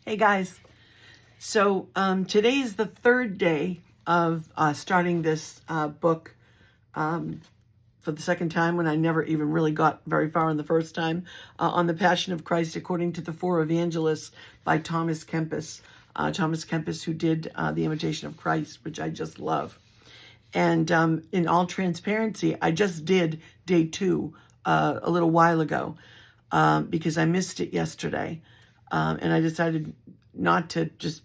Hey guys, so today is the third day of starting this book for the second time, when I never even really got very far on the first time, on the Passion of Christ according to the Four Evangelists by Thomas Kempis. Thomas Kempis, who did The Imitation of Christ, which I just love. And in all transparency, I just did day 2 a little while ago because I missed it yesterday. And I decided not to just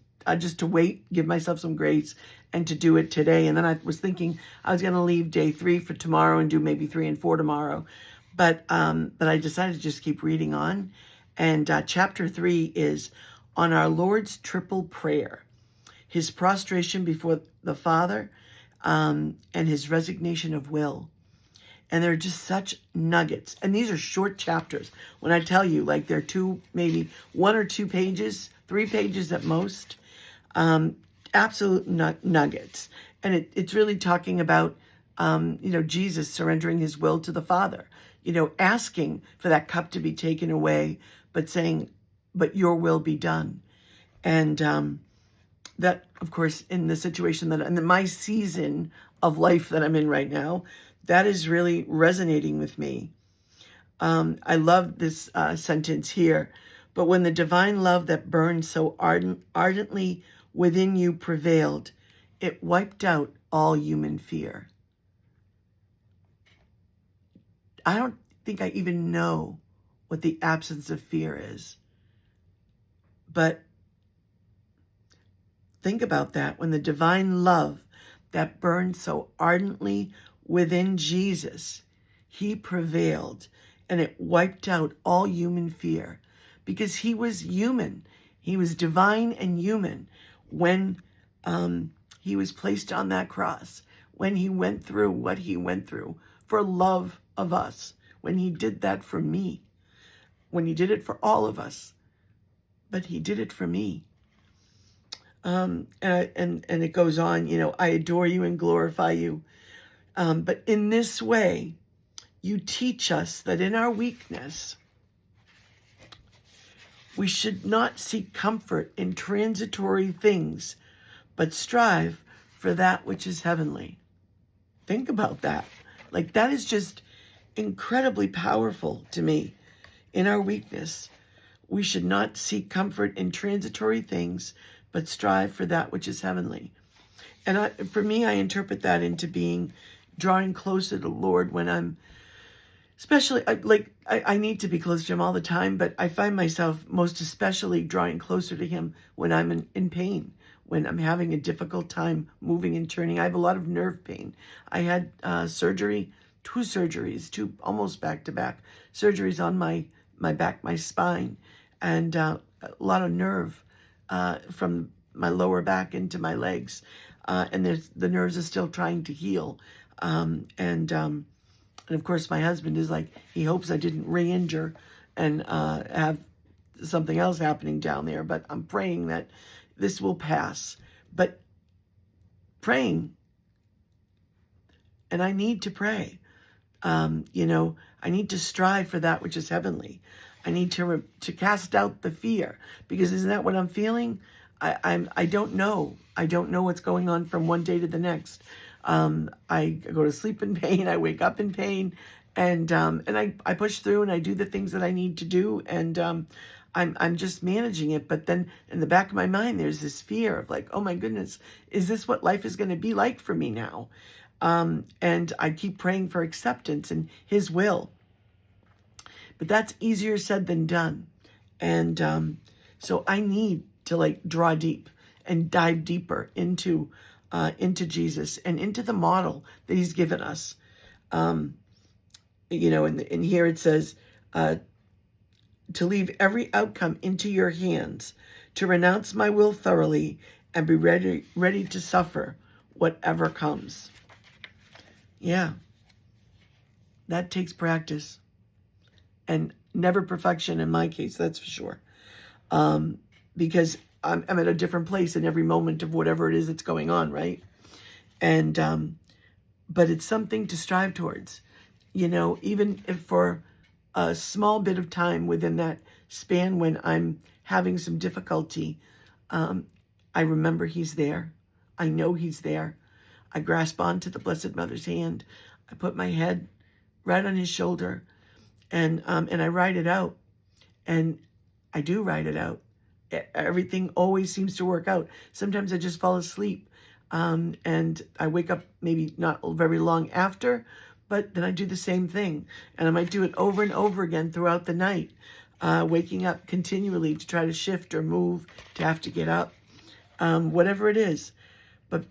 to wait, give myself some grace, and to do it today. And then I was thinking I was going to leave day 3 for tomorrow and do maybe 3 and 4 tomorrow. But I decided to just keep reading on. And chapter 3 is on our Lord's triple prayer, his prostration before the Father, and his resignation of will. And they're just such nuggets. And these are short chapters. When I tell you, like, they're maybe 1 or 2 pages, 3 pages at most. Absolute nuggets. And it's really talking about, Jesus surrendering his will to the Father. Asking for that cup to be taken away, but saying, but your will be done. And that, of course, in the situation in my season of life that I'm in right now, that is really resonating with me. I love this sentence here. But when the divine love that burned so ardently within you prevailed, it wiped out all human fear. I don't think I even know what the absence of fear is. But think about that. When the divine love that burned so ardently within Jesus, he prevailed, and it wiped out all human fear, because he was human. He was divine and human when he was placed on that cross, when he went through what he went through for love of us, when he did that for me, when he did it for all of us, but he did it for me. And it goes on, I adore you and glorify you. But in this way, you teach us that in our weakness, we should not seek comfort in transitory things, but strive for that which is heavenly. Think about that. Like, that is just incredibly powerful to me. In our weakness, we should not seek comfort in transitory things, but strive for that which is heavenly. And for me, I interpret that into drawing closer to the Lord when I'm, especially, I need to be close to him all the time, but I find myself most especially drawing closer to him when I'm in pain, when I'm having a difficult time moving and turning. I have a lot of nerve pain. I had surgery, 2 surgeries, 2 almost back-to-back surgeries on my back, my spine, and a lot of nerve from my lower back into my legs. And the nerves are still trying to heal. And of course, my husband is like, he hopes I didn't re-injure and have something else happening down there. But I'm praying that this will pass. But praying, and I need to pray. I need to strive for that which is heavenly. I need to cast out the fear, because isn't that what I'm feeling? I don't know. I don't know what's going on from one day to the next. I go to sleep in pain. I wake up in pain, and I push through and I do the things that I need to do, and I'm just managing it. But then in the back of my mind, there's this fear of like, oh my goodness, is this what life is going to be like for me now? And I keep praying for acceptance and his will, but that's easier said than done. And so I need to draw deep and dive deeper into Jesus and into the model that he's given us. And here it says, to leave every outcome into your hands, to renounce my will thoroughly, and be ready to suffer whatever comes. Yeah, that takes practice, and never perfection in my case, that's for sure. Because I'm at a different place in every moment of whatever it is that's going on, right? And but it's something to strive towards, even if for a small bit of time within that span when I'm having some difficulty, I remember he's there. I know he's there. I grasp onto the Blessed Mother's hand. I put my head right on his shoulder, and I write it out. And I do write it out. Everything always seems to work out. Sometimes I just fall asleep, and I wake up maybe not very long after, but then I do the same thing. And I might do it over and over again throughout the night, waking up continually to try to shift or move, to have to get up, whatever it is. But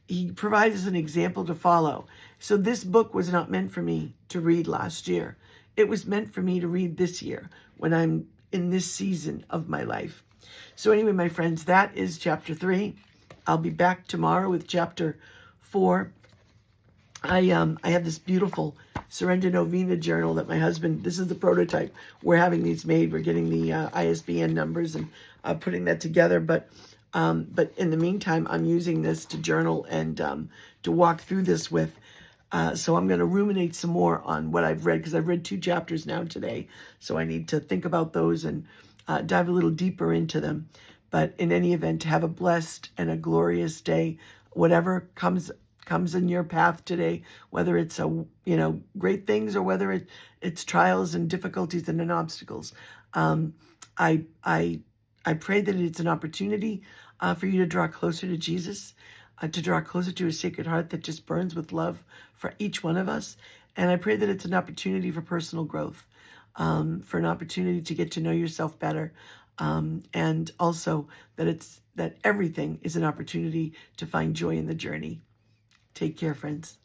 he provides an example to follow. So this book was not meant for me to read last year. It was meant for me to read this year when I'm in this season of my life. So anyway, my friends, that is chapter 3. I'll be back tomorrow with chapter 4. I have this beautiful Surrender Novena journal that my husband, this is the prototype. We're having these made. We're getting the ISBN numbers and putting that together. But in the meantime, I'm using this to journal and to walk through this with. So I'm going to ruminate some more on what I've read, because I've read 2 chapters now today. So I need to think about those and dive a little deeper into them. But in any event, have a blessed and a glorious day. Whatever comes in your path today, whether it's great things or whether it's trials and difficulties and obstacles. I pray that it's an opportunity for you to draw closer to Jesus, to draw closer to his Sacred Heart that just burns with love for each one of us. And I pray that it's an opportunity for personal growth, for an opportunity to get to know yourself better, and also that everything is an opportunity to find joy in the journey. Take care, friends.